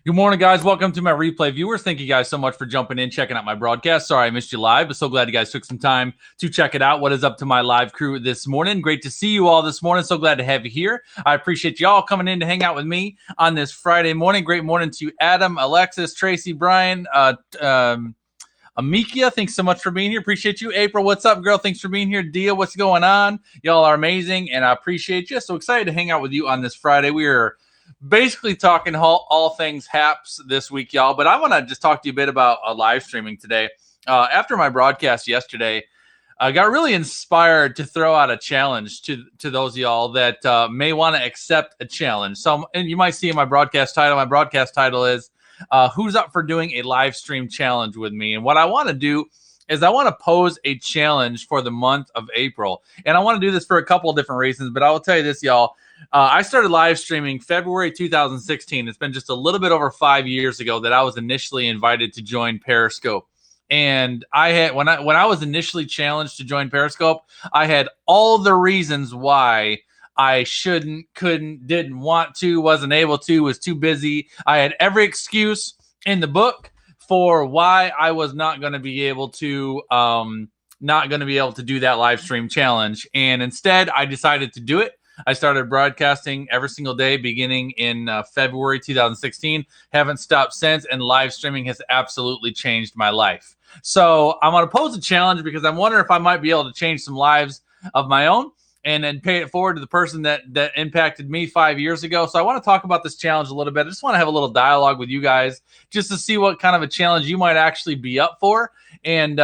Good morning, guys. Welcome to my replay viewers. Thank you guys so much for jumping in, checking out my broadcast. Sorry I missed you live, but so glad you guys took some time to check it out. What is up to my live crew this morning? Great to see you all this morning. So glad to have you here. I appreciate you all coming in to hang out with me on this Friday morning. Great morning to Adam, Alexis, Tracy, Brian, Amikia, thanks so much for being here. Appreciate you. April, what's up, girl? Thanks for being here. Dia, what's going on? Y'all are amazing, and I appreciate you. So excited to hang out with you on this Friday. We are basically talking all things HAPS this week, y'all. But I want to just talk to you a bit about live streaming today. After my broadcast yesterday, I got really inspired to throw out a challenge to those of y'all that may want to accept a challenge. So, and you might see in my broadcast title, is who's up for doing a live stream challenge with me? And what I want to do is I want to pose a challenge for the month of April. And I want to do this for a couple of different reasons, but I will tell you this, y'all. I started live streaming February 2016. It's been just a little bit over 5 years ago that I was initially invited to join Periscope. And I had when I was initially challenged to join Periscope, I had all the reasons why I shouldn't, couldn't, didn't want to, wasn't able to, was too busy. I had every excuse in the book for why I was not going to be able to do that live stream challenge. And instead, I decided to do it. I started broadcasting every single day beginning in February 2016. Haven't stopped since, and live streaming has absolutely changed my life. So I'm going to pose a challenge because I'm wondering if I might be able to change some lives of my own and then pay it forward to the person that impacted me 5 years ago. So I want to talk about this challenge a little bit. I just want to have a little dialogue with you guys just to see what kind of a challenge you might actually be up for, and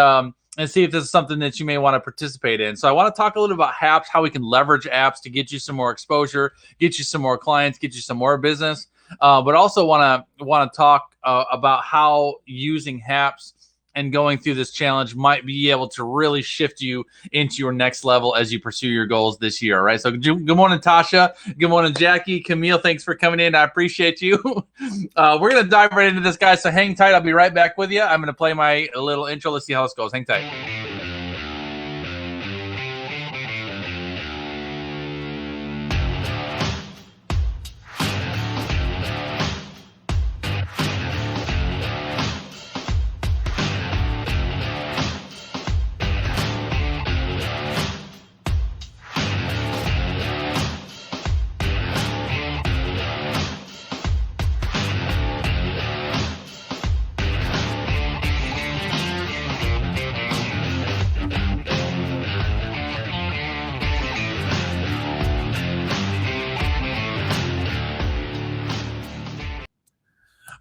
see if this is something that you may want to participate in. So I want to talk a little about HAPS, how we can leverage apps to get you some more exposure, get you some more clients, get you some more business. But also want to talk about how using HAPS and going through this challenge might be able to really shift you into your next level as you pursue your goals this year. All right. So good morning, Tasha. Good morning, Jackie. Camille, thanks for coming in. I appreciate you. We're going to dive right into this, guys. So hang tight. I'll be right back with you. I'm going to play my little intro. Let's see how this goes. Hang tight.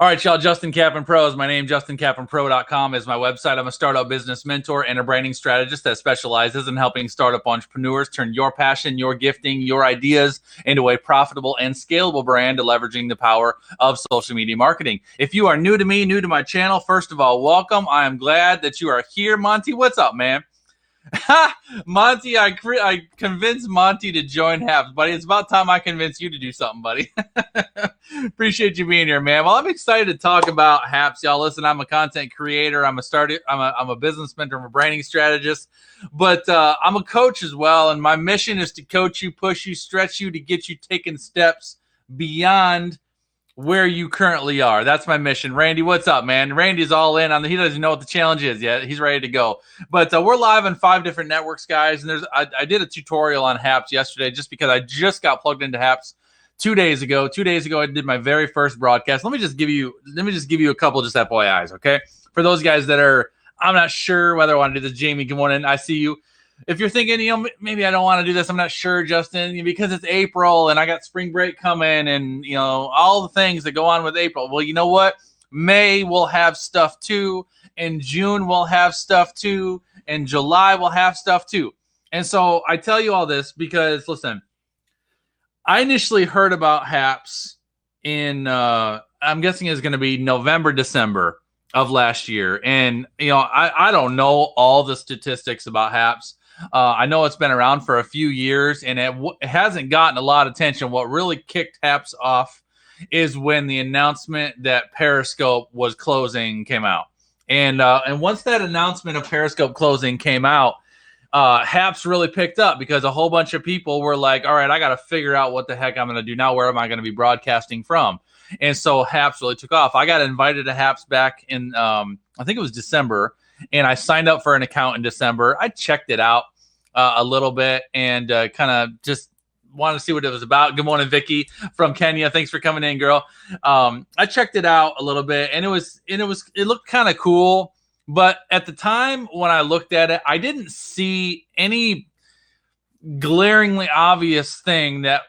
All right, y'all, Justin Kaplan Pro is my name. JustinKaplanPro.com is my website. I'm a startup business mentor and a branding strategist that specializes in helping startup entrepreneurs turn your passion, your gifting, your ideas into a profitable and scalable brand to leveraging the power of social media marketing. If you are new to me, new to my channel, first of all, welcome. I am glad that you are here. Monty, what's up, man? Monty, I convinced Monty to join HAPS, buddy. It's about time I convinced you to do something, buddy. Appreciate you being here, man. Well, I'm excited to talk about HAPS, y'all. Listen, I'm a content creator. I'm a business mentor. I'm a branding strategist, but I'm a coach as well. And my mission is to coach you, push you, stretch you, to get you taking steps beyond where you currently are. That's my mission. Randy, what's up, man? Randy's all in on he doesn't know what the challenge is yet. He's ready to go. But we're live on 5 different networks, guys. And I did a tutorial on HAPS yesterday just because I just got plugged into HAPS 2 days ago. 2 days ago, I did my very first broadcast. Let me just give you a couple just FYIs, okay? For those guys that are, I'm not sure whether I want to do this. Jamie, good morning. I see you. If you're thinking, maybe I don't want to do this, I'm not sure, Justin, because it's April and I got spring break coming and, all the things that go on with April. Well, you know what? May will have stuff too, and June will have stuff too, and July will have stuff too. And so I tell you all this because, listen, I initially heard about HAPS in, I'm guessing it's going to be November, December of last year. And, I don't know all the statistics about HAPS. I know it's been around for a few years, and it hasn't gotten a lot of attention. What really kicked HAPS off is when the announcement that Periscope was closing came out. And once that announcement of Periscope closing came out, Haps really picked up because a whole bunch of people were like, all right, I got to figure out what the heck I'm going to do now. Where am I going to be broadcasting from? And so Haps really took off. I got invited to Haps back in, I think it was December, and I signed up for an account in December. I checked it out a little bit and kind of just wanted to see what it was about. Good morning, Vicky from Kenya. Thanks for coming in, girl. I checked it out a little bit, and it looked kind of cool. But at the time when I looked at it, I didn't see any glaringly obvious thing that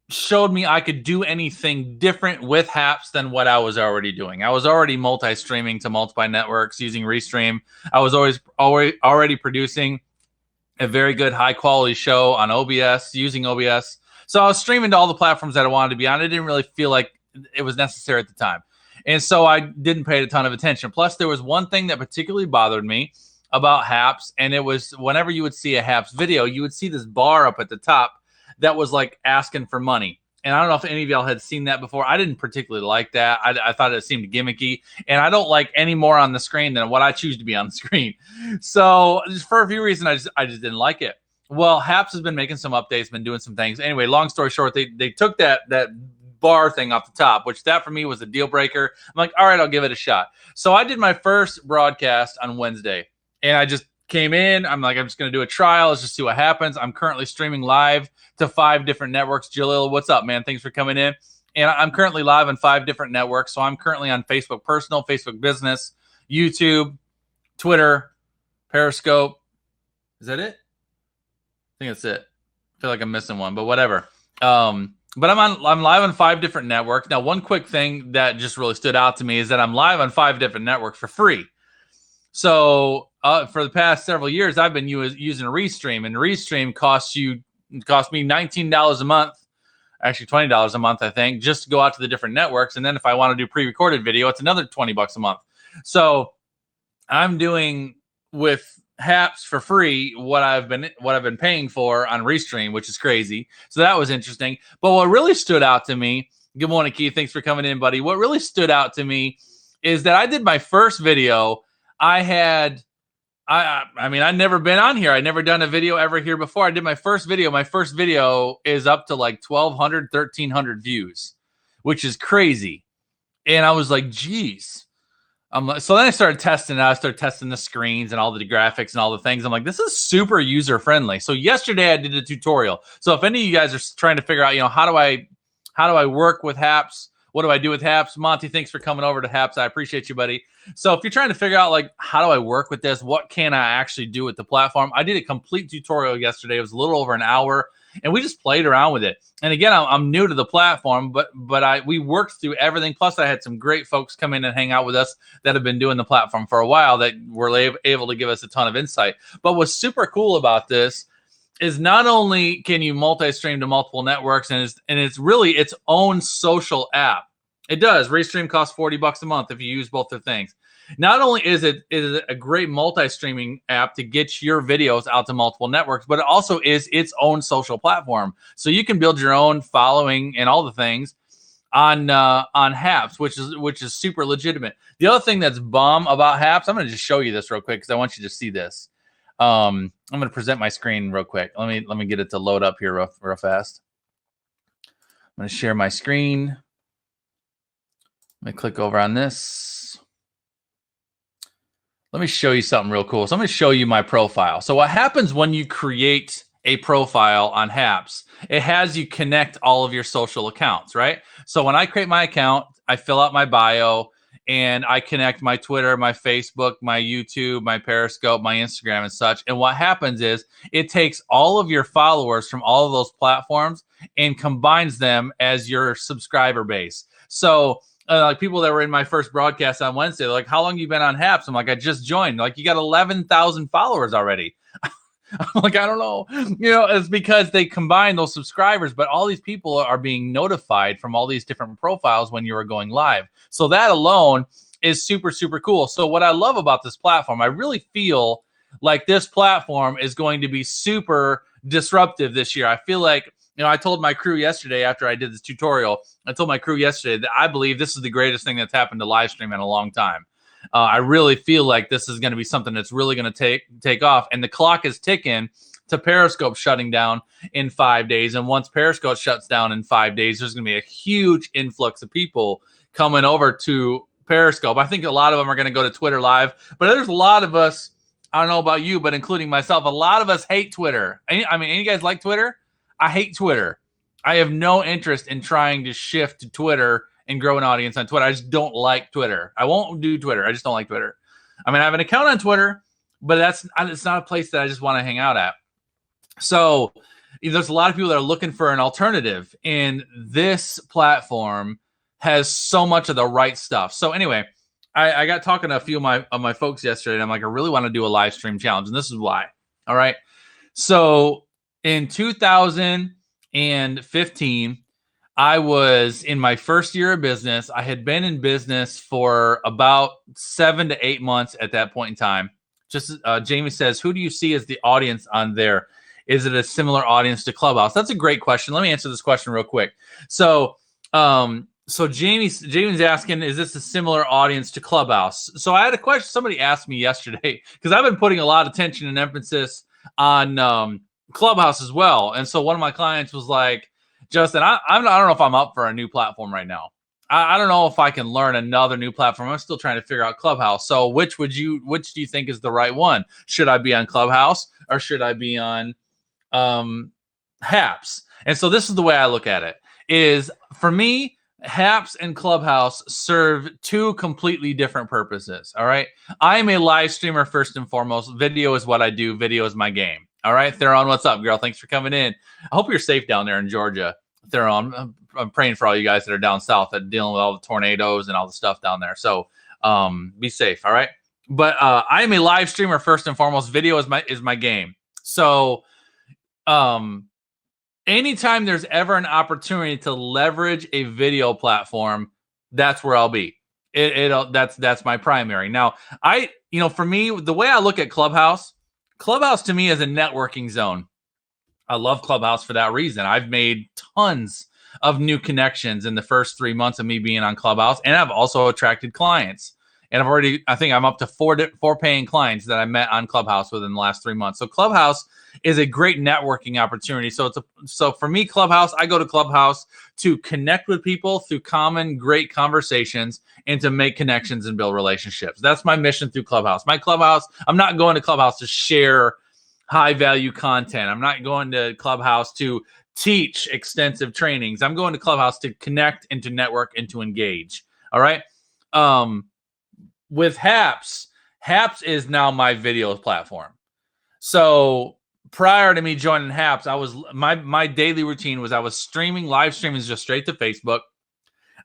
showed me I could do anything different with Haps than what I was already doing. I was already multi-streaming to multiple networks using Restream. I was already producing a very good high-quality show on OBS, using OBS. So I was streaming to all the platforms that I wanted to be on. I didn't really feel like it was necessary at the time. And so I didn't pay a ton of attention. Plus, there was one thing that particularly bothered me about Haps, and it was whenever you would see a Haps video, you would see this bar up at the top that was like asking for money. And I don't know if any of y'all had seen that before. I didn't particularly like that. I thought it seemed gimmicky, and I don't like any more on the screen than what I choose to be on the screen. So just for a few reasons, I just didn't like it. Well, Haps has been making some updates, been doing some things. Anyway, long story short, they took that bar thing off the top, which that for me was a deal breaker. I'm like, all right, I'll give it a shot. So I did my first broadcast on Wednesday, and I just came in. I'm like, I'm just going to do a trial. Let's just see what happens. I'm currently streaming live to 5 different networks. Jalil, what's up, man? Thanks for coming in. And I'm currently live on 5 different networks. So I'm currently on Facebook Personal, Facebook Business, YouTube, Twitter, Periscope. Is that it? I think that's it. I feel like I'm missing one, but whatever. But I'm live on 5 different networks. Now, one quick thing that just really stood out to me is that I'm live on 5 different networks for free. So for the past several years, I've been using Restream, and Restream cost me $19 a month, actually $20 a month, I think, just to go out to the different networks. And then if I want to do pre-recorded video, it's another $20 a month. So I'm doing with Haps for free what I've been paying for on Restream, which is crazy. So that was interesting. But what really stood out to me, good morning, Keith. Thanks for coming in, buddy. What really stood out to me is that I did my first video. I'd never been on here. I'd never done a video ever here before. I did my first video. My first video is up to like 1,200, 1,300 views, which is crazy. And I was like, geez. So then I started testing it. I started testing the screens and all the graphics and all the things. I'm like, this is super user friendly. So yesterday I did a tutorial. So if any of you guys are trying to figure out, how do I work with Haps? What do I do with Haps? Monty, thanks for coming over to Haps. I appreciate you, buddy. So if you're trying to figure out, like, how do I work with this? What can I actually do with the platform? I did a complete tutorial yesterday. It was a little over an hour, and we just played around with it. And again, I'm new to the platform, but we worked through everything. Plus, I had some great folks come in and hang out with us that have been doing the platform for a while that were able to give us a ton of insight. But what's super cool about this is not only can you multi-stream to multiple networks, and it's really its own social app. It does. Restream costs $40 a month if you use both the things. Not only is it a great multi-streaming app to get your videos out to multiple networks, but it also is its own social platform. So you can build your own following and all the things on Haps, which is super legitimate. The other thing that's bomb about Haps, I'm going to just show you this real quick because I want you to see this. I'm going to present my screen real quick. Let me get it to load up here real fast. I'm going to share my screen. Let me click over on this. Let me show you something real cool. So I'm going to show you my profile. So what happens when you create a profile on Haps, it has you connect all of your social accounts, right? So when I create my account, I fill out my bio, and I connect my Twitter, my Facebook, my YouTube, my Periscope, my Instagram, and such. And what happens is it takes all of your followers from all of those platforms and combines them as your subscriber base. So like people that were in my first broadcast on Wednesday, they're like, how long you been on Haps? I'm like, I just joined. Like, you got 11,000 followers already. I'm like, I don't know. It's because they combine those subscribers, but all these people are being notified from all these different profiles when you are going live. So that alone is super, super cool. So what I love about this platform, I really feel like this platform is going to be super disruptive this year. I feel like, I told my crew yesterday after I did this tutorial, I told my crew yesterday that I believe this is the greatest thing that's happened to live stream in a long time. I really feel like this is going to be something that's really going to take off. And the clock is ticking to Periscope shutting down in 5 days. And once Periscope shuts down in 5 days, there's going to be a huge influx of people coming over to Periscope. I think a lot of them are going to go to Twitter Live, but there's a lot of us, I don't know about you, but including myself, a lot of us hate Twitter. I mean, any guys like Twitter? I hate Twitter. I have no interest in trying to shift to Twitter and grow an audience on Twitter. I just don't like Twitter. I won't do Twitter. I just don't like Twitter. I mean, I have an account on Twitter, but it's not a place that I just want to hang out at. So there's a lot of people that are looking for an alternative, and this platform has so much of the right stuff. So anyway, I got talking to a few of my folks yesterday, and I'm like, I really want to do a live stream challenge, and this is why. All right. So in 2015, I was in my first year of business. I had been in business for about 7 to 8 months at that point in time. Just Jamie says, who do you see as the audience on there? Is it a similar audience to Clubhouse? That's a great question. Let me answer this question real quick. So Jamie's asking, is this a similar audience to Clubhouse? So I had a question. Somebody asked me yesterday, because I've been putting a lot of attention and emphasis on Clubhouse as well. And so one of my clients was like, Justin, I don't know if I'm up for a new platform right now. I don't know if I can learn another new platform. I'm still trying to figure out Clubhouse. So which do you think is the right one? Should I be on Clubhouse or should I be on Haps? And so this is the way I look at it, is for me, Haps and Clubhouse serve two completely different purposes. All right. I am a live streamer first and foremost. Video is what I do. Video is my game. All right. Theron, what's up, girl? Thanks for coming in. I hope you're safe down there in Georgia. Theron, I'm praying for all you guys that are down south that are dealing with all the tornadoes and all the stuff down there. So be safe. All right. But I am a live streamer first and foremost. Video is my game. So anytime there's ever an opportunity to leverage a video platform, that's where I'll be. That's my primary. Now, for me, the way I look at Clubhouse to me is a networking zone. I love Clubhouse for that reason. I've made tons of new connections in the first 3 months of me being on Clubhouse, and I've also attracted clients. And I think I'm up to four paying clients that I met on Clubhouse within the last 3 months. So Clubhouse is a great networking opportunity. So for me, Clubhouse, I go to Clubhouse to connect with people through common great conversations and to make connections and build relationships. That's my mission through Clubhouse. I'm not going to Clubhouse to share high value content. I'm not going to Clubhouse to teach extensive trainings. I'm going to Clubhouse to connect and to network and to engage. All right. With Haps is now my video platform. So prior to me joining Haps, my daily routine was I was streaming. Live streaming just straight to Facebook.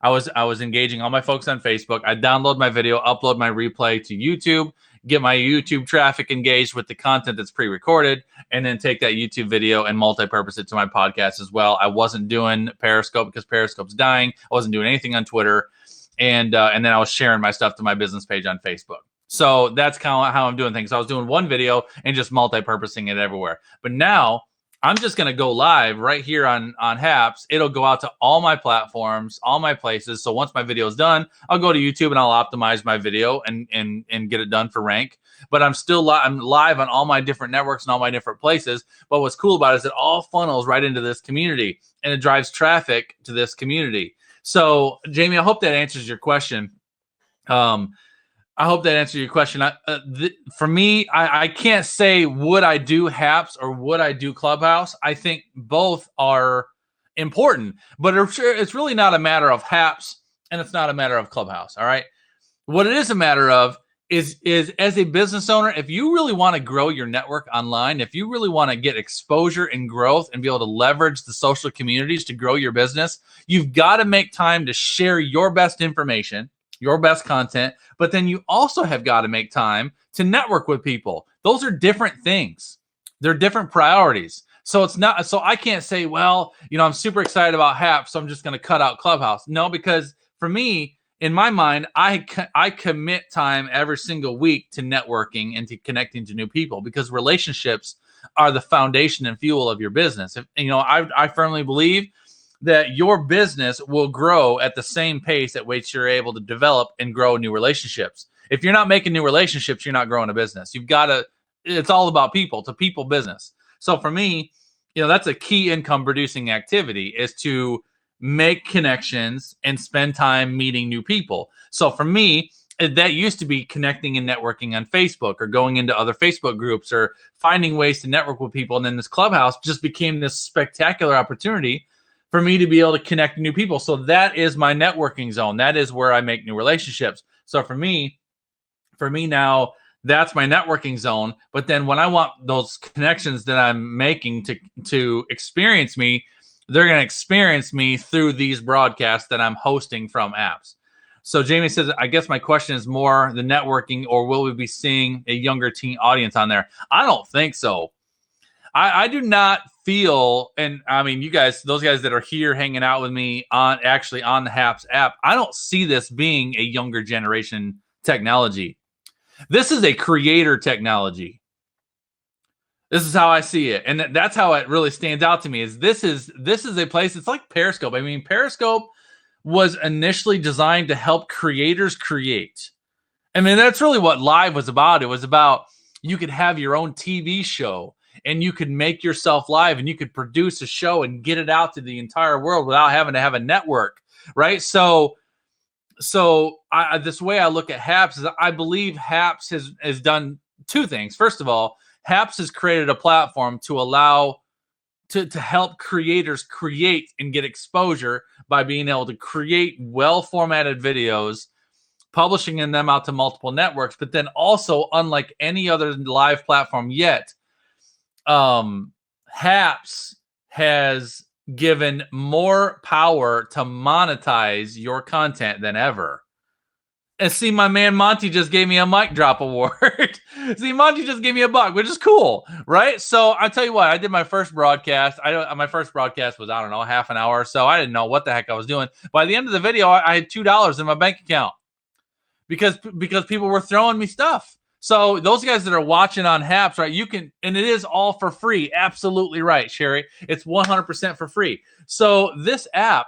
I was engaging all my folks on Facebook. I download my video, upload my replay to YouTube, get my YouTube traffic engaged with the content that's pre-recorded, and then take that YouTube video and multi-purpose it to my podcast as well. I wasn't doing Periscope because Periscope's dying. I wasn't doing anything on Twitter. And then I was sharing my stuff to my business page on Facebook. So that's kind of how I'm doing things. I was doing one video and just multi-purposing it everywhere. But now I'm just going to go live right here on Haps. It'll go out to all my platforms, all my places. So once my video is done, I'll go to YouTube and I'll optimize my video and get it done for rank. But I'm live on all my different networks and all my different places. But what's cool about it is it all funnels right into this community, and it drives traffic to this community. So, Jamie, I hope that answers your question. For me, I can't say would I do Haps or would I do Clubhouse. I think both are important, but it's really not a matter of Haps and it's not a matter of Clubhouse. All right. What it is a matter of is as a business owner, if you really want to grow your network online, if you really want to get exposure and growth and be able to leverage the social communities to grow your business, you've got to make time to share your best information, your best content, but then you also have got to make time to network with people. Those are different things. They're different priorities. So I can't say, well, I'm super excited about Haps, so I'm just going to cut out Clubhouse. No, because for me, in my mind, I commit time every single week to networking and to connecting to new people, because relationships are the foundation and fuel of your business. I firmly believe that your business will grow at the same pace at which you're able to develop and grow new relationships. If you're not making new relationships, you're not growing a business. You've got to, it's all about people. It's a people business. So for me, that's a key income producing activity, is to make connections and spend time meeting new people. So for me, that used to be connecting and networking on Facebook, or going into other Facebook groups, or finding ways to network with people. And then this Clubhouse just became this spectacular opportunity for me to be able to connect new people. So that is my networking zone. That is where I make new relationships. So for me now, that's my networking zone. But then when I want those connections that I'm making to experience me, they're going to experience me through these broadcasts that I'm hosting from apps. So Jamie says, I guess my question is more the networking, or will we be seeing a younger teen audience on there? I don't think so. I do not feel, and I mean, you guys, those guys that are here hanging out with me on the HAPS app, I don't see this being a younger generation technology. This is a creator technology. This is how I see it. And that's how it really stands out to me, is this is a place, it's like Periscope. I mean, Periscope was initially designed to help creators create. I mean, that's really what Live was about. It was about, you could have your own TV show, and you could make yourself live, and you could produce a show and get it out to the entire world without having to have a network, right? So this way I look at HAPS is, I believe HAPS has done two things. First of all, HAPS has created a platform to allow to help creators create and get exposure by being able to create well-formatted videos, publishing them out to multiple networks. But then also, unlike any other live platform yet, HAPS has given more power to monetize your content than ever. And see, my man Monty just gave me a mic drop award. See, Monty just gave me a buck, which is cool, right? So I tell you what, I did my first broadcast. My first broadcast was, I don't know, half an hour or so. I didn't know what the heck I was doing. By the end of the video, I had $2 in my bank account because people were throwing me stuff. So those guys that are watching on HAPS, right, you can, and it is all for free. Absolutely right, Sherry. It's 100% for free. So this app,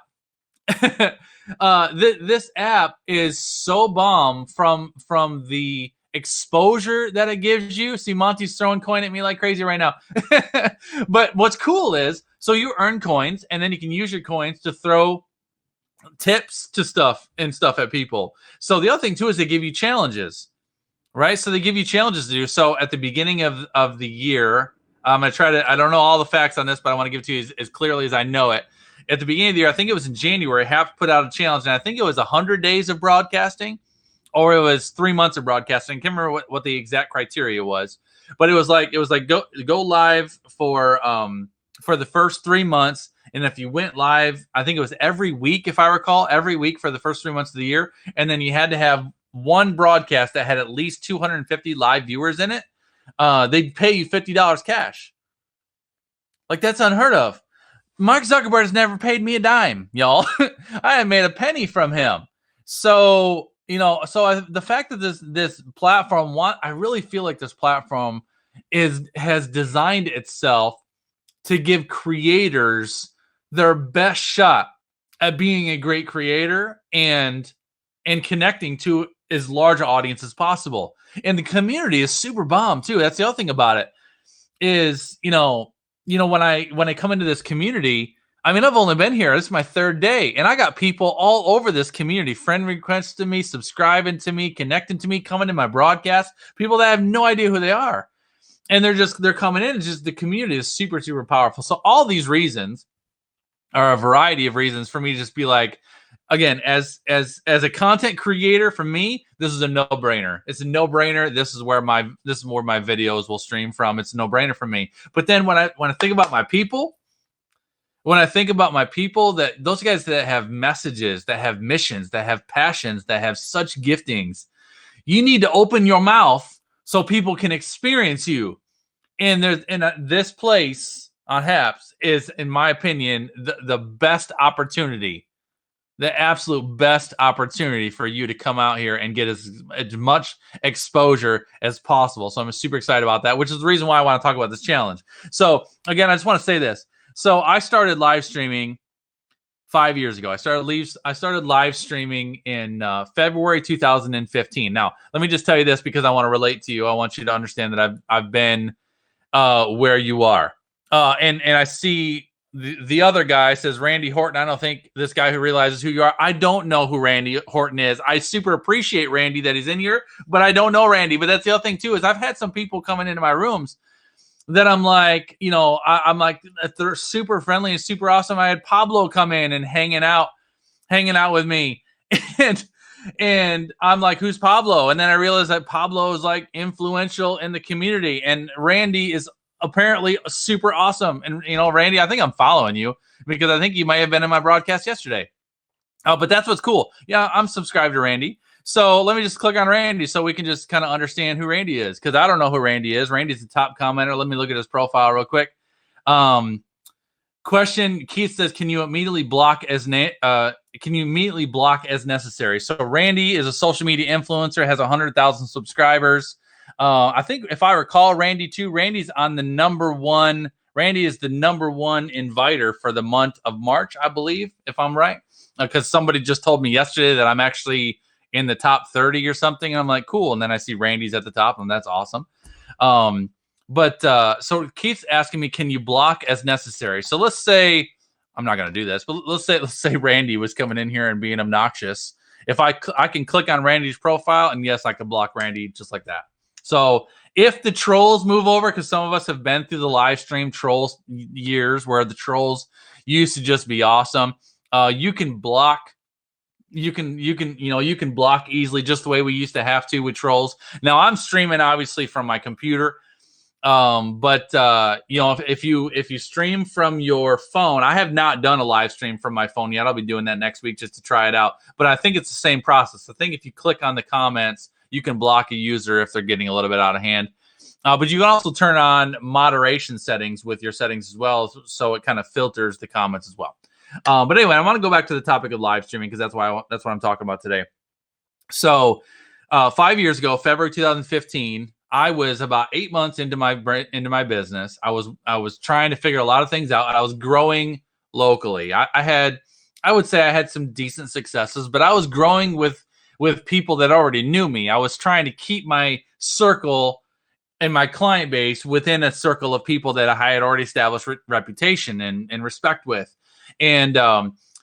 this app is so bomb from the exposure that it gives you. See, Monty's throwing coin at me like crazy right now. But what's cool is, so you earn coins, and then you can use your coins to throw tips to stuff at people. So the other thing too is they give you challenges. Right, so they give you challenges to do. So at the beginning of the year, I'm going to try to, I don't know all the facts on this, but I want to give it to you as clearly as I know it. At the beginning of the year, I think it was in January, HAPS put out a challenge, and I think it was 100 days of broadcasting, or it was 3 months of broadcasting. I can't remember what the exact criteria was, but it was like go live for the first 3 months, and if you went live, I think it was every week, if I recall, every week for the first 3 months of the year, and then you had to have one broadcast that had at least 250 live viewers in it. They'd pay you $50 cash. Like, that's unheard of. Mark Zuckerberg has never paid me a dime, y'all. I haven't made a penny from him. So, the fact that this platform, I really feel like this platform has designed itself to give creators their best shot at being a great creator and connecting to as large an audience as possible. And the community is super bomb too. That's the other thing about it is, when I come into this community, I mean, I've only been here, this is my third day, and I got people all over this community, friend requests to me, subscribing to me, connecting to me, coming to my broadcast, people that have no idea who they are. And they're coming in. It's just, the community is super, super powerful. So all these reasons are a variety of reasons for me to just be like, again, as a content creator, for me, this is a no-brainer. It's a no-brainer. This is where my videos will stream from. It's a no-brainer for me. But then when I think about my people, that those guys that have messages, that have missions, that have passions, that have such giftings, you need to open your mouth so people can experience you. And this place on HAPS is, in my opinion, the best opportunity. The absolute best opportunity for you to come out here and get as much exposure as possible. So I'm super excited about that, which is the reason why I want to talk about this challenge. So again, I just want to say this. So I started live streaming 5 years ago. I started live streaming in February 2015. Now, let me just tell you this because I want to relate to you. I want you to understand that I've been where you are. And I see the other guy says Randy Horton. I don't think this guy who realizes who you are. I don't know who Randy Horton is. I super appreciate Randy that he's in here, but I don't know Randy. But that's the other thing too, is I've had some people coming into my rooms that I'm like, I'm like, they're super friendly and super awesome. I had Pablo come in and hanging out with me. And I'm like, who's Pablo? And then I realized that Pablo is like influential in the community, and Randy is apparently super awesome. And Randy, I think I'm following you because I think you might have been in my broadcast yesterday. But that's what's cool. Yeah, I'm subscribed to Randy. So let me just click on Randy so we can just kind of understand who Randy is, because I don't know who Randy is. Randy's the top commenter. Let me look at his profile real quick. Question: Keith says, "Can you immediately block as necessary?" So Randy is a social media influencer, has 100,000 subscribers. I think if I recall, Randy too. Randy's on the number one. Randy is the number one inviter for the month of March, I believe, if I'm right, because somebody just told me yesterday that I'm actually in the top 30 or something. And I'm like, cool. And then I see Randy's at the top, and that's awesome. So Keith's asking me, can you block as necessary? So let's say, I'm not going to do this, but let's say Randy was coming in here and being obnoxious. If I can click on Randy's profile, and yes, I could block Randy just like that. So if the trolls move over, because some of us have been through the live stream trolls years where the trolls used to just be awesome. You can block. You can block easily, just the way we used to have to with trolls. Now I'm streaming obviously from my computer. If you stream from your phone, I have not done a live stream from my phone yet. I'll be doing that next week just to try it out. But I think it's the same process. I think if you click on the comments, you can block a user if they're getting a little bit out of hand. But you can also turn on moderation settings with your settings as well, so it kind of filters the comments as well. But anyway, I want to go back to the topic of live streaming because that's what I'm talking about today. So 5 years ago, February 2015, I was about 8 months into my business. I was trying to figure a lot of things out, and I was growing locally. I would say I had some decent successes, but I was growing with people that already knew me. I was trying to keep my circle and my client base within a circle of people that I had already established reputation and respect with. And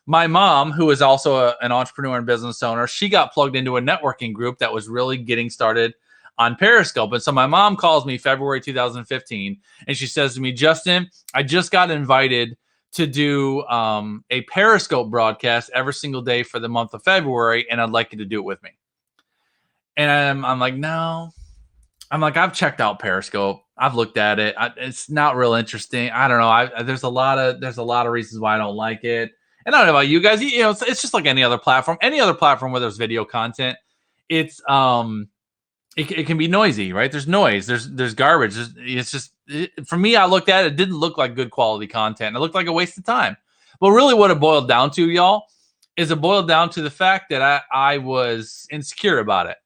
my mom, who is also an entrepreneur and business owner, she got plugged into a networking group that was really getting started on Periscope. And so my mom calls me February 2015, and she says to me, Justin, I just got invited to do a Periscope broadcast every single day for the month of February, and I'd like you to do it with me. And I'm like, no. I'm like, I've checked out Periscope. I've looked at it. It's not real interesting. I don't know. There's a lot of reasons why I don't like it. And I don't know about you guys. It's just like any other platform. Any other platform where there's video content, it's it can be noisy, right? There's noise. There's garbage. For me, I looked at it. It didn't look like good quality content. It looked like a waste of time. But really, what it boiled down to, y'all, is it boiled down to the fact that I was insecure about it.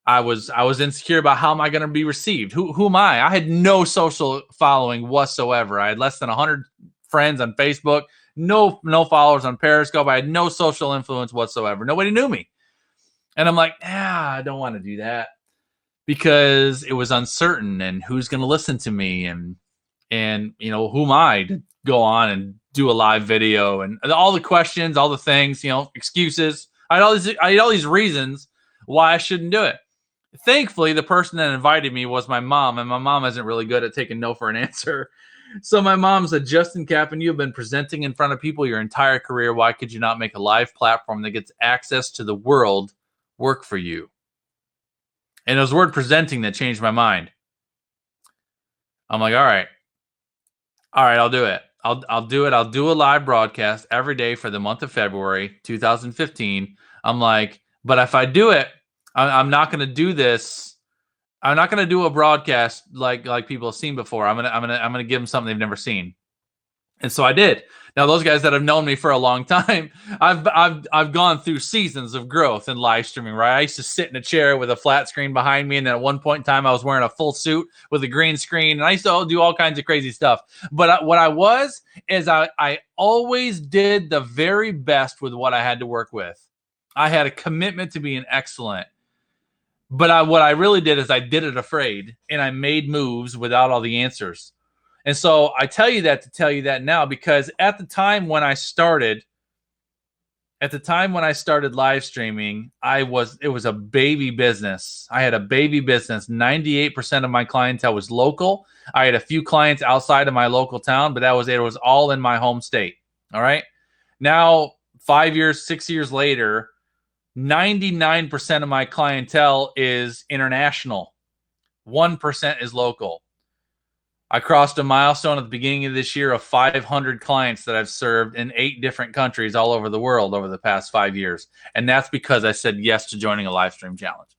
I was insecure about how am I going to be received? Who am I? I had no social following whatsoever. I had less than 100 friends on Facebook, no followers on Periscope. I had no social influence whatsoever. Nobody knew me. And I'm like, I don't want to do that because it was uncertain and who's going to listen to me and who am I to go on and do a live video and all the questions, all the things, excuses. I had all these reasons why I shouldn't do it. Thankfully, the person that invited me was my mom, and my mom isn't really good at taking no for an answer. So my mom said, Justin Kaplan, you have been presenting in front of people your entire career. Why could you not make a live platform that gets access to the world work for you? And it was the word presenting that changed my mind. I'm like, all right, I'll do it. I'll do it. I'll do a live broadcast every day for the month of February 2015. I'm like, but if I do it, I'm not going to do this. I'm not going to do a broadcast like people have seen before. I'm going to give them something they've never seen. And so I did. Now, those guys that have known me for a long time, I've gone through seasons of growth in live streaming, right? I used to sit in a chair with a flat screen behind me, and then at one point in time, I was wearing a full suit with a green screen, and I used to do all kinds of crazy stuff. But what I was is I always did the very best with what I had to work with. I had a commitment to being excellent. But what I really did is I did it afraid, and I made moves without all the answers. And so I tell you that to tell you that now, because at the time when I started live streaming, it was a baby business. I had a baby business. 98% of my clientele was local. I had a few clients outside of my local town, but that was it. It was all in my home state. All right. Now, 5 years, 6 years later, 99% of my clientele is international. 1% is local. I crossed a milestone at the beginning of this year of 500 clients that I've served in 8 different countries all over the world over the past 5 years. And that's because I said yes to joining a live stream challenge.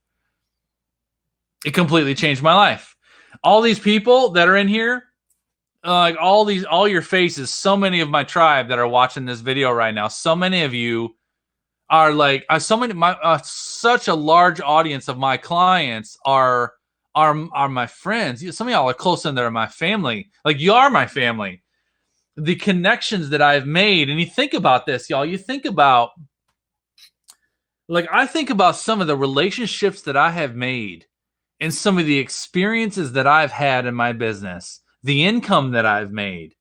It completely changed my life. All these people that are in here, like all your faces, so many of my tribe that are watching this video right now, so many of you are like, such a large audience of my clients are my friends. Some of y'all are close in there, my family. Like, you are my family. The connections that I've made, and you think about this, y'all. You think about, like, I think about some of the relationships that I have made, and some of the experiences that I've had in my business, the income that I've made,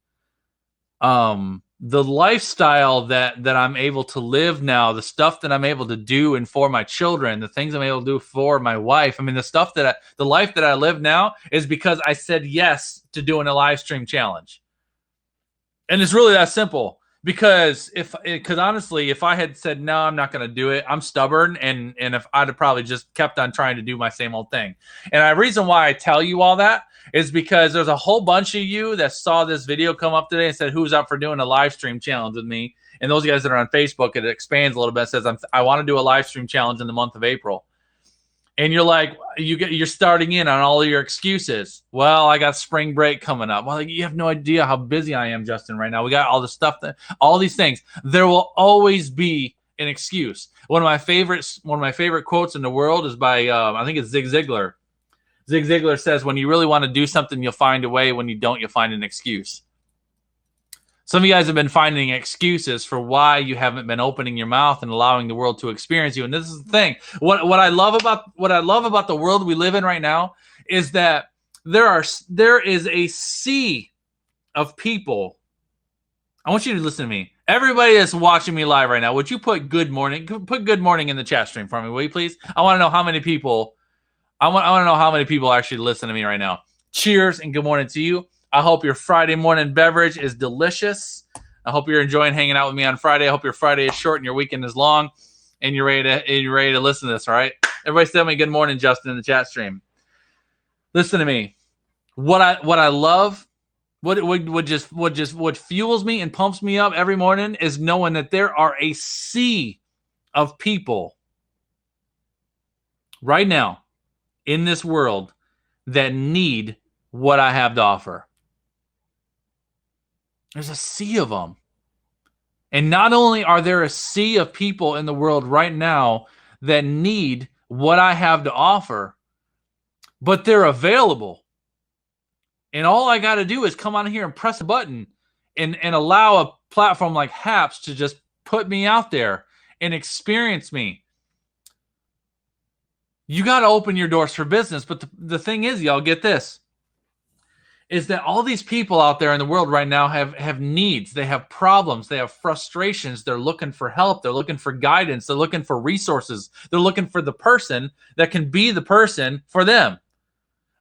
the lifestyle that I'm able to live now, the stuff that I'm able to do and for my children, the things I'm able to do for my wife. I mean, the life that I live now is because I said yes to doing a live stream challenge. And it's really that simple. Because honestly, if I had said, no, I'm not going to do it, I'm stubborn. And if I'd have probably just kept on trying to do my same old thing. And the reason why I tell you all that is because there's a whole bunch of you that saw this video come up today and said, who's up for doing a live stream challenge with me? And those guys that are on Facebook, it expands a little bit. It says, I want to do a live stream challenge in the month of April. And you're like, you're starting in on all of your excuses. Well, I got spring break coming up. Well, you have no idea how busy I am, Justin, right now. We got all this stuff, all these things. There will always be an excuse. One of my favorite quotes in the world is by I think it's Zig Ziglar. Zig Ziglar says, when you really want to do something, you'll find a way. When you don't, you'll find an excuse. Some of you guys have been finding excuses for why you haven't been opening your mouth and allowing the world to experience you. And this is the thing. What I love about the world we live in right now is that there is a sea of people. I want you to listen to me. Everybody that's watching me live right now, would you put good morning in the chat stream for me, will you please? I want to know how many people. I want to know how many people actually listen to me right now. Cheers and good morning to you. I hope your Friday morning beverage is delicious. I hope you're enjoying hanging out with me on Friday. I hope your Friday is short and your weekend is long, and you're ready to listen to this. All right, everybody, tell me good morning, Justin, in the chat stream. Listen to me. What I love, what fuels me and pumps me up every morning is knowing that there are a sea of people right now in this world that need what I have to offer. There's a sea of them. And not only are there a sea of people in the world right now that need what I have to offer, but they're available. And all I got to do is come on here and press a button and allow a platform like Haps to just put me out there and experience me. You got to open your doors for business. But the thing is, y'all, get this, is that all these people out there in the world right now have needs. They have problems. They have frustrations. They're looking for help. They're looking for guidance. They're looking for resources. They're looking for the person that can be the person for them.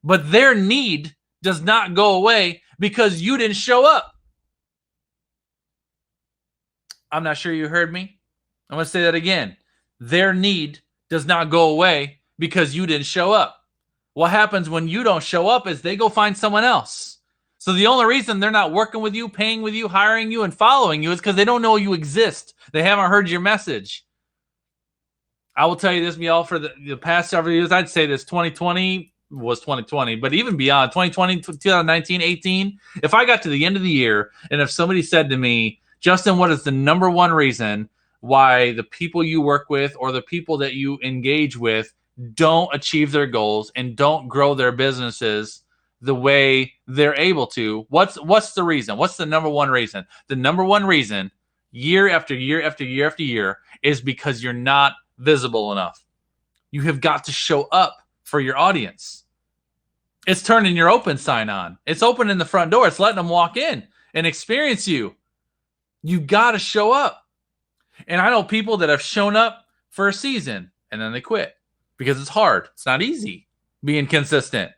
But their need does not go away because you didn't show up. I'm not sure you heard me. I'm going to say that again. Their need does not go away because you didn't show up. What happens when you don't show up is they go find someone else. So the only reason they're not working with you, paying with you, hiring you, and following you is because they don't know you exist. They haven't heard your message. I will tell you this, y'all, for the past several years, I'd say this 2020 was 2020, but even beyond 2020, 2019, 18, if I got to the end of the year and if somebody said to me, Justin, what is the number one reason why the people you work with or the people that you engage with don't achieve their goals and don't grow their businesses the way they're able to? What's the reason? What's the number one reason? The number one reason, year after year after year after year, is because you're not visible enough. You have got to show up for your audience. It's turning your open sign on. It's opening the front door. It's letting them walk in and experience you. You got to show up. And I know people that have shown up for a season and then they quit because it's hard. It's not easy being consistent.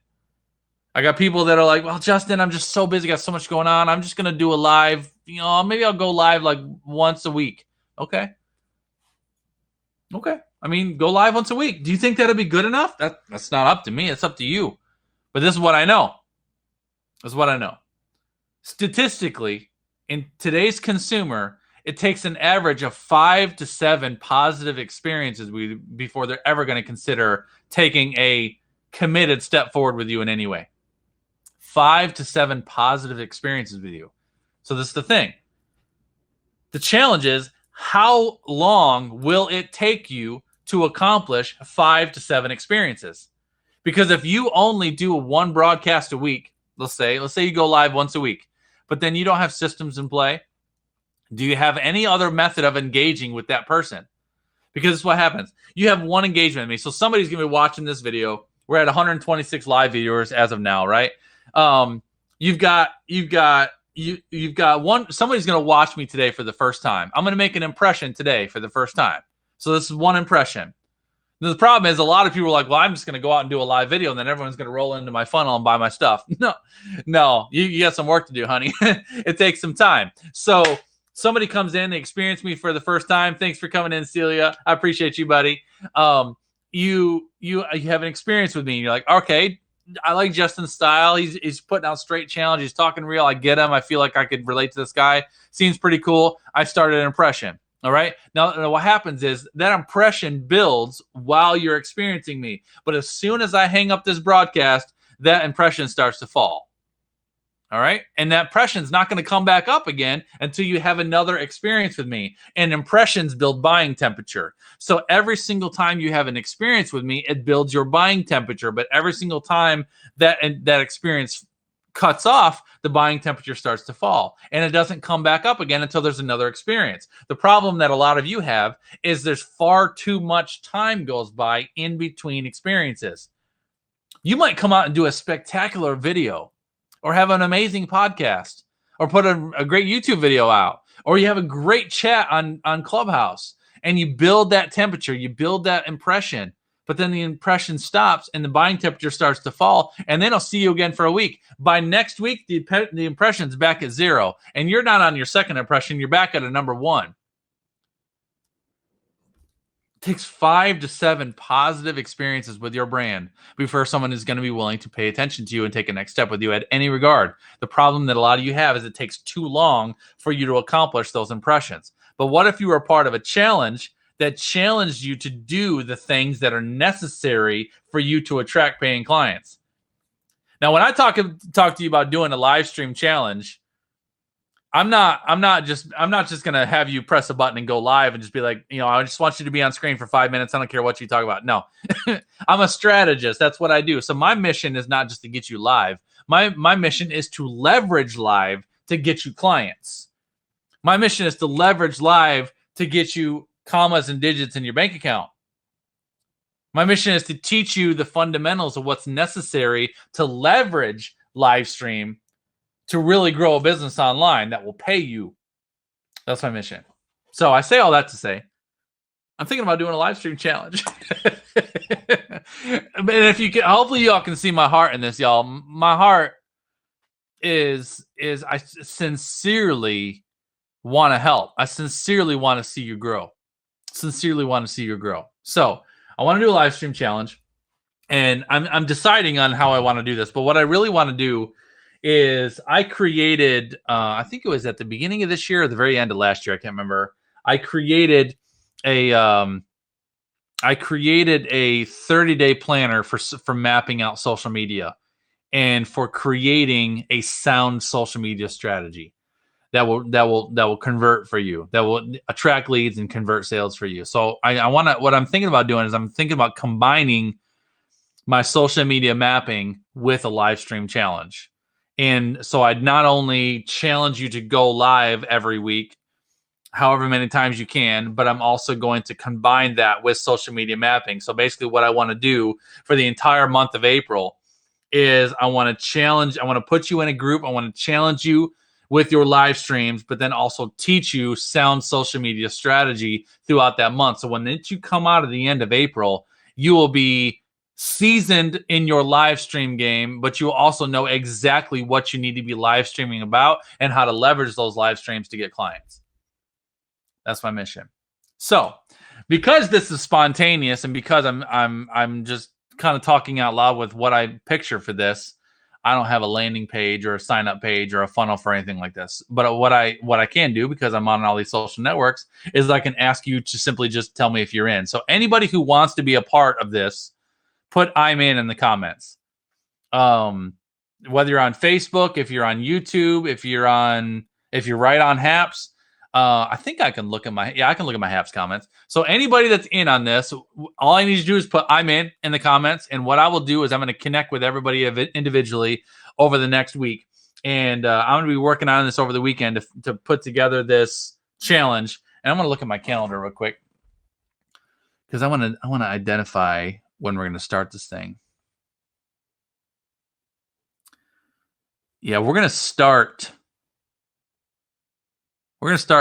I got people that are like, well, Justin, I'm just so busy. Got so much going on. I'm just going to do a live, maybe I'll go live like once a week. Okay. I mean, go live once a week. Do you think that'll be good enough? That's not up to me. It's up to you. But this is what I know. Statistically, in today's consumer, it takes an average of 5 to 7 positive experiences before they're ever going to consider taking a committed step forward with you in any way. 5 to 7 positive experiences with you. So this is the thing. The challenge is, how long will it take you to accomplish 5 to 7 experiences? Because if you only do one broadcast a week, let's say you go live once a week, but then you don't have systems in play, do you have any other method of engaging with that person? Because this is what happens. You have one engagement with me. So somebody's going to be watching this video. We're at 126 live viewers as of now, right? You've got one. Somebody's going to watch me today for the first time. I'm going to make an impression today for the first time. So this is one impression. Now, the problem is a lot of people are like, well, I'm just going to go out and do a live video and then everyone's going to roll into my funnel and buy my stuff. No, you got some work to do, honey. It takes some time. So somebody comes in, they experience me for the first time. Thanks for coming in, Celia. I appreciate you, buddy. You have an experience with me. And you're like, okay, I like Justin's style. He's putting out straight challenge. He's talking real. I get him. I feel like I could relate to this guy. Seems pretty cool. I started an impression. All right. Now what happens is that impression builds while you're experiencing me. But as soon as I hang up this broadcast, that impression starts to fall. All right. And that impression is not going to come back up again until you have another experience with me. And impressions build buying temperature. So every single time you have an experience with me, it builds your buying temperature. But every single time that experience cuts off, the buying temperature starts to fall. And it doesn't come back up again until there's another experience. The problem that a lot of you have is there's far too much time goes by in between experiences. You might come out and do a spectacular video, or have an amazing podcast, or put a great YouTube video out, or you have a great chat on Clubhouse, and you build that temperature, you build that impression, but then the impression stops and the buying temperature starts to fall, and then I'll see you again for a week. By next week, the impression's back at 0, and you're not on your second impression, you're back at a number 1. It takes 5 to 7 positive experiences with your brand before someone is going to be willing to pay attention to you and take a next step with you at any regard. The problem that a lot of you have is it takes too long for you to accomplish those impressions. But what if you were part of a challenge that challenged you to do the things that are necessary for you to attract paying clients? Now, when I talk to you about doing a live stream challenge, I'm not just going to have you press a button and go live and just be like, I just want you to be on screen for 5 minutes. I don't care what you talk about. No, I'm a strategist. That's what I do. So my mission is not just to get you live. My mission is to leverage live to get you clients. My mission is to leverage live to get you commas and digits in your bank account. My mission is to teach you the fundamentals of what's necessary to leverage live stream to really grow a business online that will pay you. That's my mission. So I say all that to say, I'm thinking about doing a live stream challenge. And if you can, hopefully y'all can see my heart in this, y'all. My heart is I sincerely want to help. I sincerely want to see you grow. So I want to do a live stream challenge, and I'm deciding on how I want to do this. But what I really want to do is I created, I think it was at the beginning of this year or the very end of last year, I can't remember. I created a 30-day planner for mapping out social media and for creating a sound social media strategy. that will convert for you, that will attract leads and convert sales for you. So I want to, what I'm thinking about doing is I'm thinking about combining my social media mapping with a live stream challenge. And so I'd not only challenge you to go live every week, however many times you can, but I'm also going to combine that with social media mapping. So basically what I want to do for the entire month of April is I want to put you in a group. I want to challenge you with your live streams, but then also teach you sound social media strategy throughout that month. So when you come out of the end of April, you will be seasoned in your live stream game, but you will also know exactly what you need to be live streaming about and how to leverage those live streams to get clients. That's my mission. So, because this is spontaneous and because I'm just kind of talking out loud with what I picture for this, I don't have a landing page or a sign up page or a funnel for anything like this. But what I can do, because I'm on all these social networks, is I can ask you to simply just tell me if you're in. So anybody who wants to be a part of this, put I'm in the comments. Whether you're on Facebook, if you're on YouTube, if you're right on Haps. I think I can look at my Haps comments. So anybody that's in on this, all I need to do is put I'm in the comments. And what I will do is I'm going to connect with everybody individually over the next week. And I'm going to be working on this over the weekend to put together this challenge. And I'm going to look at my calendar real quick because I want to identify when we're going to start this thing. Yeah, we're going to start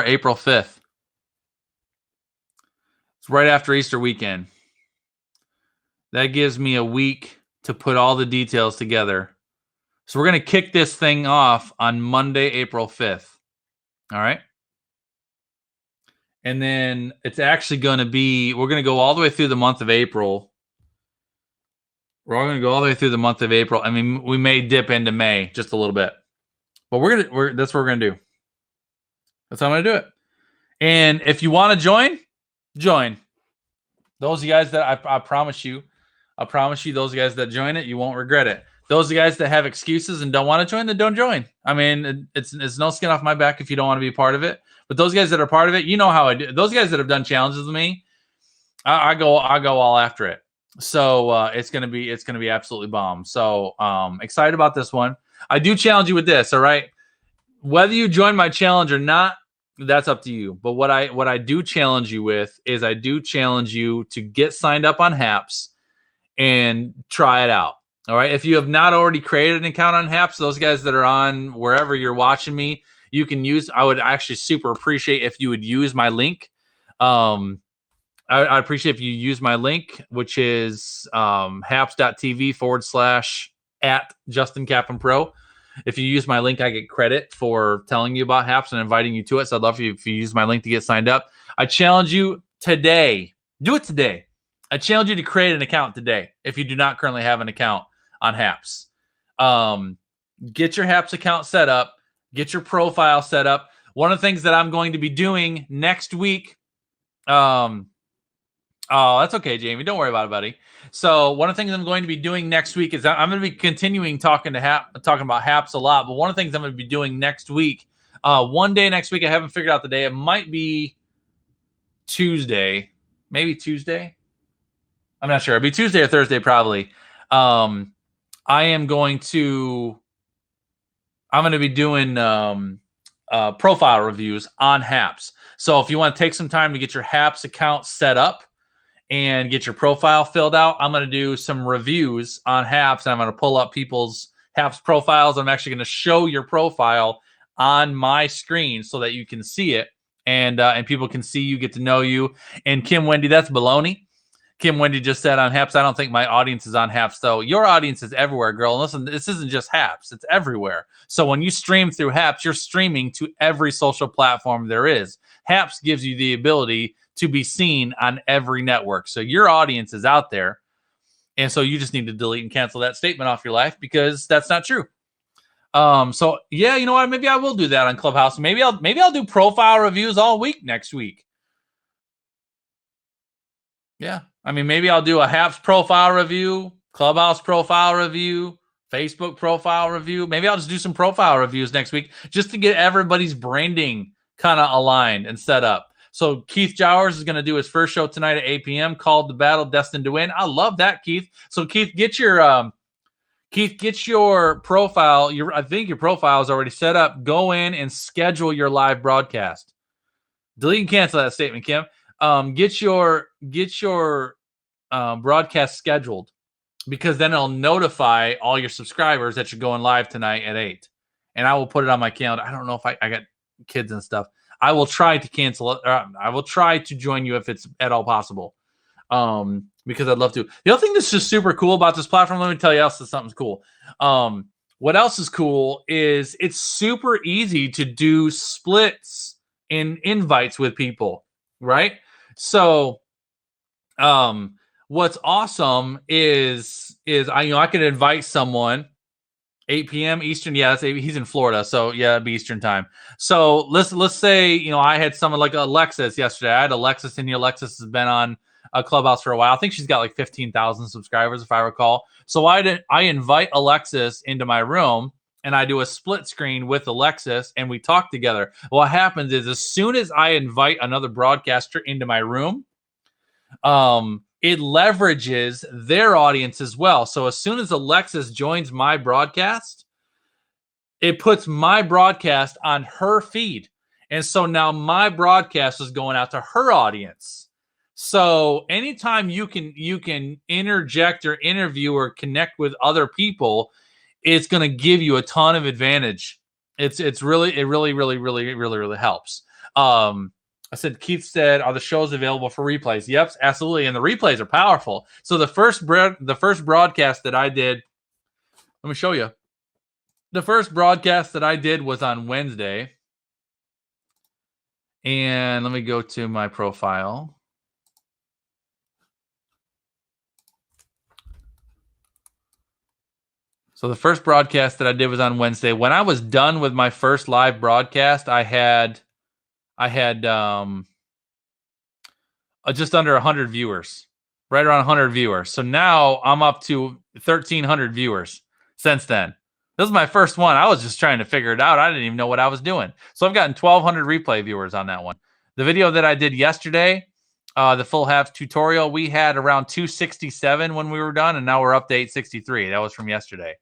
April 5th. It's right after Easter weekend. That gives me a week to put all the details together. So we're going to kick this thing off on Monday, April 5th. All right. And then it's actually going to be, we're going to go all the way through the month of April. We're all going to go all the way through the month of April. I mean, we may dip into May just a little bit. But that's what we're going to do. That's how I'm going to do it. And if you want to join. Those of you guys that I promise you, those guys that join it, you won't regret it. Those of you guys that have excuses and don't want to join, then don't join. I mean, it's no skin off my back if you don't want to be part of it. But those guys that are part of it, you know how I do. Those guys that have done challenges with me, I go all after it. So it's gonna be absolutely bomb. So excited about this one. I do challenge you with this. All right, whether you join my challenge or not, that's up to you. But what I do challenge you with is I do challenge you to get signed up on Haps and try it out. All right. If you have not already created an account on Haps, those guys that are on wherever you're watching me, you can use. I would actually super appreciate if you would use my link. I appreciate if you use my link, which is haps.tv/@JustinCappenPro. If you use my link, I get credit for telling you about Haps and inviting you to it. So I'd love if you use my link to get signed up. I challenge you today. Do it today. I challenge you to create an account today if you do not currently have an account on Haps. Get your Haps account set up. Get your profile set up. One of the things that I'm going to be doing next week, oh, that's okay, Jamie. Don't worry about it, buddy. So one of the things I'm going to be doing next week is I'm going to be continuing talking about Haps a lot. But one of the things I'm going to be doing next week, one day next week, I haven't figured out the day. It might be Tuesday, maybe Tuesday. I'm not sure. It'll be Tuesday or Thursday, probably. I'm going to be doing profile reviews on Haps. So if you want to take some time to get your Haps account set up and get your profile filled out, I'm going to do some reviews on Haps. And I'm going to pull up people's Haps profiles. I'm actually going to show your profile on my screen so that you can see it and people can see you, get to know you. And Kim Wendy, that's baloney. Kim Wendy just said on Haps, I don't think my audience is on Haps, though. Your audience is everywhere, girl. And listen, this isn't just Haps. It's everywhere. So when you stream through Haps, you're streaming to every social platform there is. Haps gives you the ability to be seen on every network. So your audience is out there. And so you just need to delete and cancel that statement off your life because that's not true. So yeah, you know what? Maybe I will do that on Clubhouse. Maybe I'll do profile reviews all week next week. Yeah. I mean, maybe I'll do a Haps profile review, Clubhouse profile review, Facebook profile review. Maybe I'll just do some profile reviews next week just to get everybody's branding kind of aligned and set up. So Keith Jowers is going to do his first show tonight at 8 p.m. called The Battle Destined to Win. I love that, Keith. So Keith, get your profile. I think your profile is already set up. Go in and schedule your live broadcast. Delete and cancel that statement, Kim. Get your broadcast scheduled, because then it'll notify all your subscribers that you're going live tonight at 8. And I will put it on my calendar. I don't know if I got kids and stuff. I will try to cancel it. I will try to join you if it's at all possible, because I'd love to. The other thing that's just super cool about this platform, let me tell you else that something's cool. What else is cool is it's super easy to do splits and invites with people, right? So what's awesome is I could invite someone 8 p.m. Eastern. Yeah, he's in Florida, so yeah, it'd be Eastern time. So let's say I had someone like Alexis yesterday. I had Alexis in here. Alexis has been on a Clubhouse for a while. I think she's got like 15,000 subscribers, if I recall. So I invite Alexis into my room, and I do a split screen with Alexis, and we talk together. What happens is, as soon as I invite another broadcaster into my room, it leverages their audience as well. So as soon as Alexis joins my broadcast, it puts my broadcast on her feed. And so now my broadcast is going out to her audience. So anytime you can interject or interview or connect with other people, it's going to give you a ton of advantage. It really helps. I said, Keith said, are the shows available for replays? Yep, absolutely. And the replays are powerful. So the first broadcast that I did, let me show you. The first broadcast that I did was on Wednesday. And let me go to my profile. So the first broadcast that I did was on Wednesday. When I was done with my first live broadcast, I had just under 100 viewers, right around 100 viewers. So now I'm up to 1,300 viewers since then. This is my first one. I was just trying to figure it out. I didn't even know what I was doing. So I've gotten 1,200 replay viewers on that one. The video that I did yesterday, the full halves tutorial, we had around 267 when we were done, and now we're up to 863. That was from yesterday.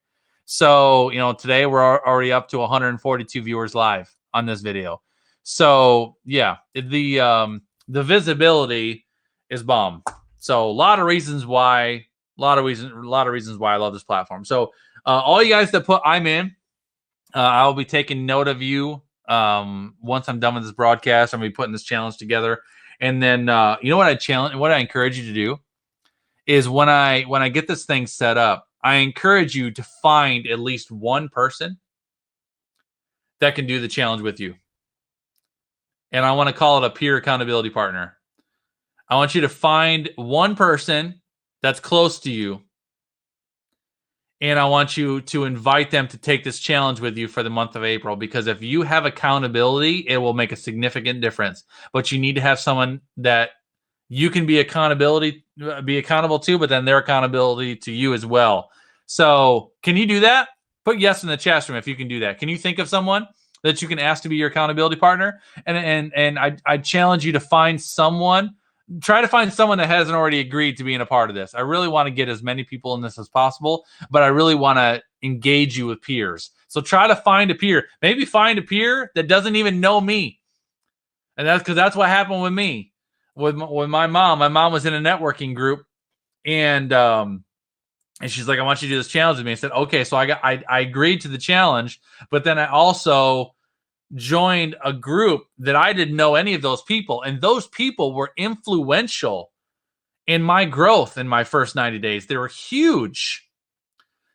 So, today we're already up to 142 viewers live on this video. So yeah, the visibility is bomb. So a lot of reasons why I love this platform. So all you guys that put I'm in, I'll be taking note of you once I'm done with this broadcast. I'm gonna be putting this challenge together, and then what I encourage you to do is when I get this thing set up, I encourage you to find at least one person that can do the challenge with you. And I want to call it a peer accountability partner. I want you to find one person that's close to you, and I want you to invite them to take this challenge with you for the month of April, because if you have accountability, it will make a significant difference. But you need to have someone that you can be accountable to, but then their accountability to you as well. So can you do that? Put yes in the chat room if you can do that. Can you think of someone that you can ask to be your accountability partner? And I challenge you to find someone. Try to find someone that hasn't already agreed to being a part of this. I really want to get as many people in this as possible, but I really want to engage you with peers. So try to find a peer. Maybe find a peer that doesn't even know me. And that's because that's what happened with me. With my mom. My mom was in a networking group, and she's like, I want you to do this challenge with me. I said, okay. So I agreed to the challenge, but then I also joined a group that I didn't know any of those people. And those people were influential in my growth in my first 90 days. They were huge.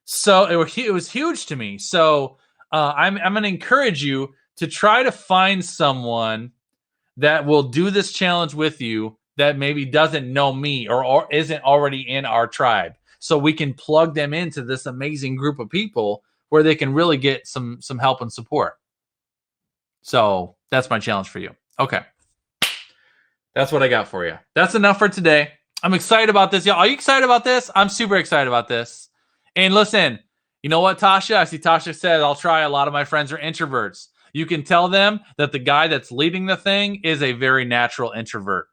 So it was huge to me. So I'm going to encourage you to try to find someone that will do this challenge with you that maybe doesn't know me or isn't already in our tribe. So we can plug them into this amazing group of people where they can really get some help and support. So that's my challenge for you. Okay. That's what I got for you. That's enough for today. I'm excited about this. Y'all, are you excited about this? I'm super excited about this. And listen, You know what, Tasha? I see Tasha said, I'll try. A lot of my friends are introverts. You can tell them that the guy that's leading the thing is a very natural introvert.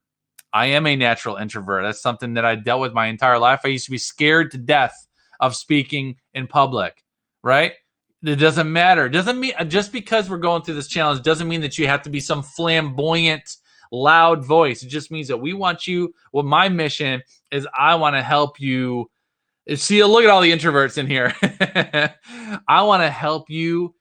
I am a natural introvert. That's something that I dealt with my entire life. I used to be scared to death of speaking in public, right? It doesn't matter. It doesn't mean just because we're going through this challenge doesn't mean that you have to be some flamboyant, loud voice. It just means that we want you. Well, my mission is I want to help you. See, look at all the introverts in here. I want to help you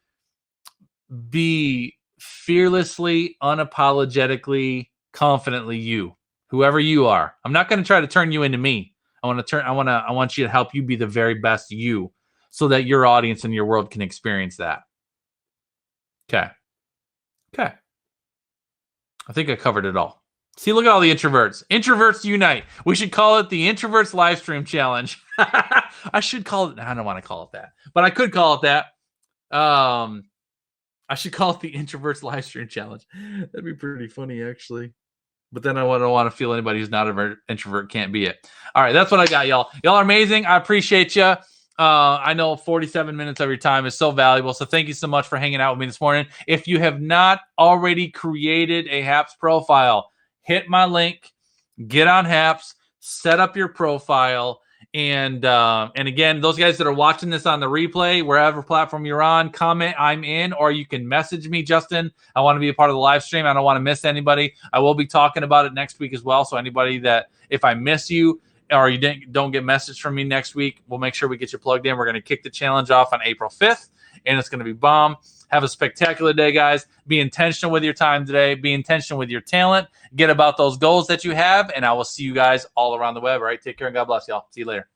be fearlessly, unapologetically, confidently you, whoever you are. I'm not going to try to turn you into me. I want you to help you be the very best you, so that your audience and your world can experience that. Okay. I think I covered it all. See, look at all the introverts. Introverts unite. We should call it the Introverts Livestream Challenge. I should call it. I don't want to call it that, but I could call it that. I should call it the Introverts Livestream Challenge. That'd be pretty funny, actually. But then I don't want to feel anybody who's not an introvert can't be it. All right, that's what I got, y'all. Y'all are amazing. I appreciate you. I know 47 minutes of your time is so valuable. So thank you so much for hanging out with me this morning. If you have not already created a HAPS profile, hit my link, get on HAPS, set up your profile. And again, those guys that are watching this on the replay, wherever platform you're on, comment I'm in, or you can message me, Justin. I want to be a part of the live stream. I don't want to miss anybody. I will be talking about it next week as well. So anybody that, if I miss you or you don't get message from me next week, we'll make sure we get you plugged in. We're going to kick the challenge off on April 5th, and it's going to be bomb. Have a spectacular day, guys. Be intentional with your time today. Be intentional with your talent. Get about those goals that you have, and I will see you guys all around the web. All right, take care and God bless y'all. See you later.